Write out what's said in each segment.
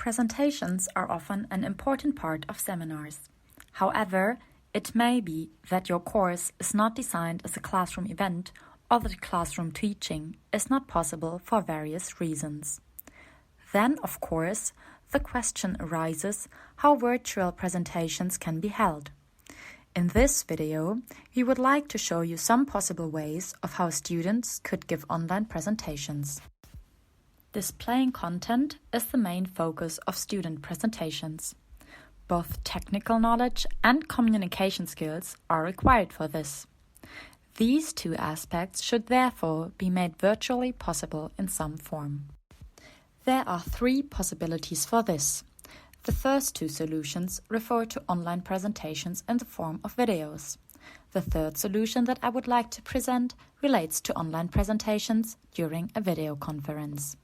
Presentations are often an important part of seminars. However, it may be that your course is not designed as a classroom event or that classroom teaching is not possible for various reasons. Then, of course, the question arises how virtual presentations can be held. In this video, we would like to show you some possible ways of how students could give online presentations. Displaying content is the main focus of student presentations. Both technical knowledge and communication skills are required for this. These two aspects should therefore be made virtually possible in some form. There are three possibilities for this. The first two solutions refer to online presentations in the form of videos. The third solution that I would like to present relates to online presentations during a video conference.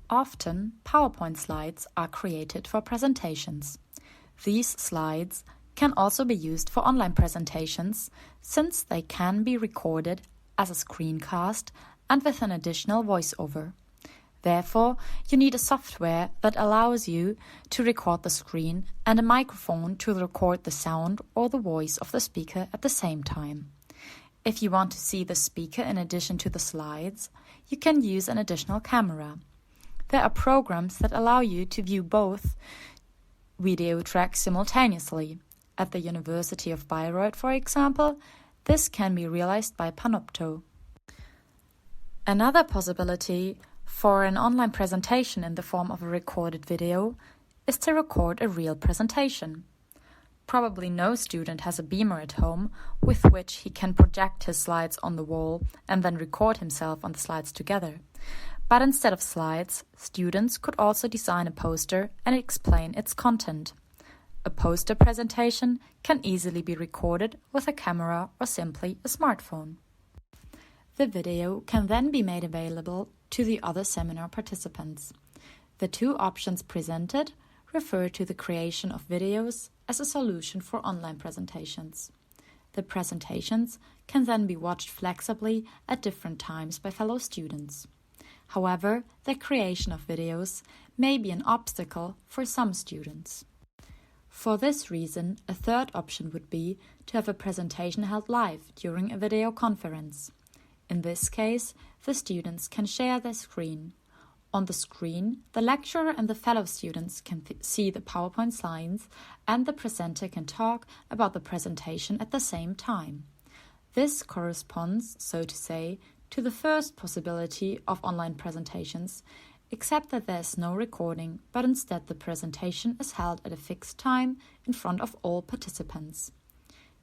Often, PowerPoint slides are created for presentations. These slides can also be used for online presentations since they can be recorded as a screencast and with an additional voiceover. Therefore, you need a software that allows you to record the screen and a microphone to record the sound or the voice of the speaker at the same time. If you want to see the speaker in addition to the slides, you can use an additional camera. There are programs that allow you to view both video tracks simultaneously. At the University of Bayreuth, for example, this can be realized by Panopto. Another possibility for an online presentation in the form of a recorded video is to record a real presentation. Probably no student has a beamer at home with which he can project his slides on the wall and then record himself on the slides together. But instead of slides, students could also design a poster and explain its content. A poster presentation can easily be recorded with a camera or simply a smartphone. The video can then be made available to the other seminar participants. The two options presented refer to the creation of videos as a solution for online presentations. The presentations can then be watched flexibly at different times by fellow students. However, the creation of videos may be an obstacle for some students. For this reason, a third option would be to have a presentation held live during a video conference. In this case, the students can share their screen. On the screen, the lecturer and the fellow students can see the PowerPoint slides, and the presenter can talk about the presentation at the same time. This corresponds, so to say, to the first possibility of online presentations, except that there is no recording, but instead the presentation is held at a fixed time in front of all participants.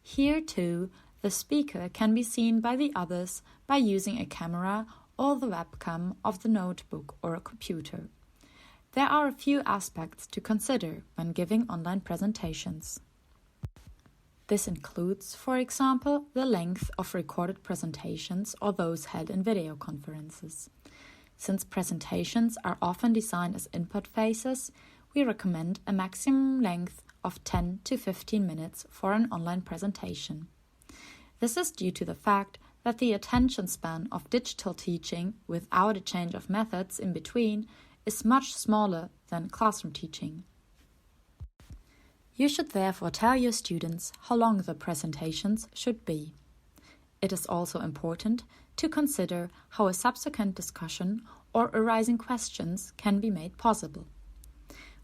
Here, too, the speaker can be seen by the others by using a camera or the webcam of the notebook or a computer. There are a few aspects to consider when giving online presentations. This includes, for example, the length of recorded presentations or those held in video conferences. Since presentations are often designed as input phases, we recommend a maximum length of 10 to 15 minutes for an online presentation. This is due to the fact that the attention span of digital teaching without a change of methods in between is much smaller than classroom teaching. You should therefore tell your students how long the presentations should be. It is also important to consider how a subsequent discussion or arising questions can be made possible.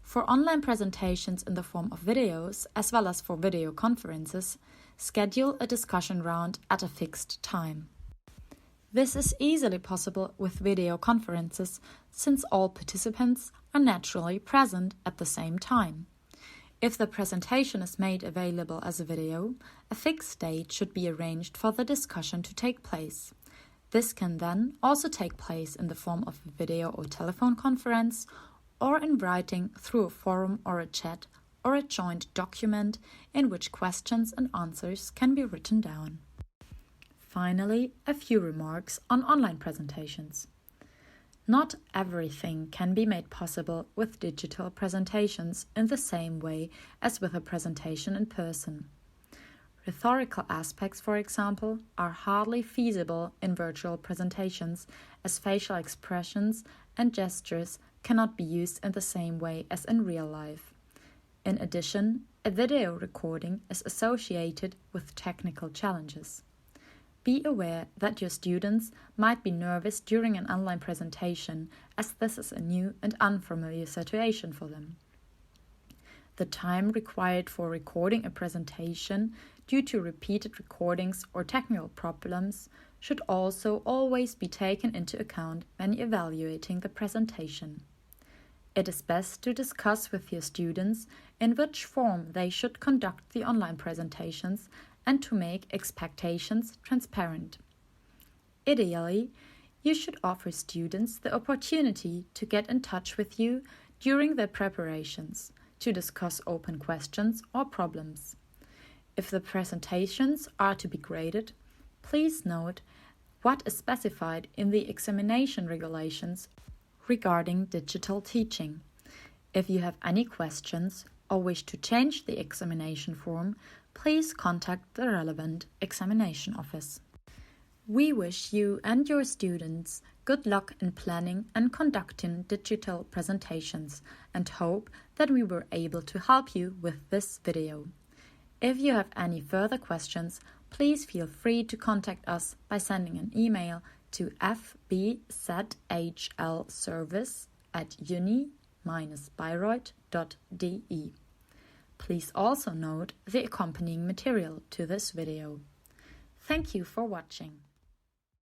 For online presentations in the form of videos, as well as for video conferences, schedule a discussion round at a fixed time. This is easily possible with video conferences since all participants are naturally present at the same time. If the presentation is made available as a video, a fixed date should be arranged for the discussion to take place. This can then also take place in the form of a video or telephone conference, or in writing through a forum or a chat, or a joint document in which questions and answers can be written down. Finally, a few remarks on online presentations. Not everything can be made possible with digital presentations in the same way as with a presentation in person. Rhetorical aspects, for example, are hardly feasible in virtual presentations, as facial expressions and gestures cannot be used in the same way as in real life. In addition, a video recording is associated with technical challenges. Be aware that your students might be nervous during an online presentation, as this is a new and unfamiliar situation for them. The time required for recording a presentation due to repeated recordings or technical problems should also always be taken into account when evaluating the presentation. It is best to discuss with your students in which form they should conduct the online presentations and to make expectations transparent. Ideally, you should offer students the opportunity to get in touch with you during their preparations to discuss open questions or problems. If the presentations are to be graded, please note what is specified in the examination regulations regarding digital teaching. If you have any questions or wish to change the examination form, please contact the relevant examination office. We wish you and your students good luck in planning and conducting digital presentations and hope that we were able to help you with this video. If you have any further questions, please feel free to contact us by sending an email to fbzhlservice@uni-bayreuth.de. Please also note the accompanying material to this video. Thank you for watching.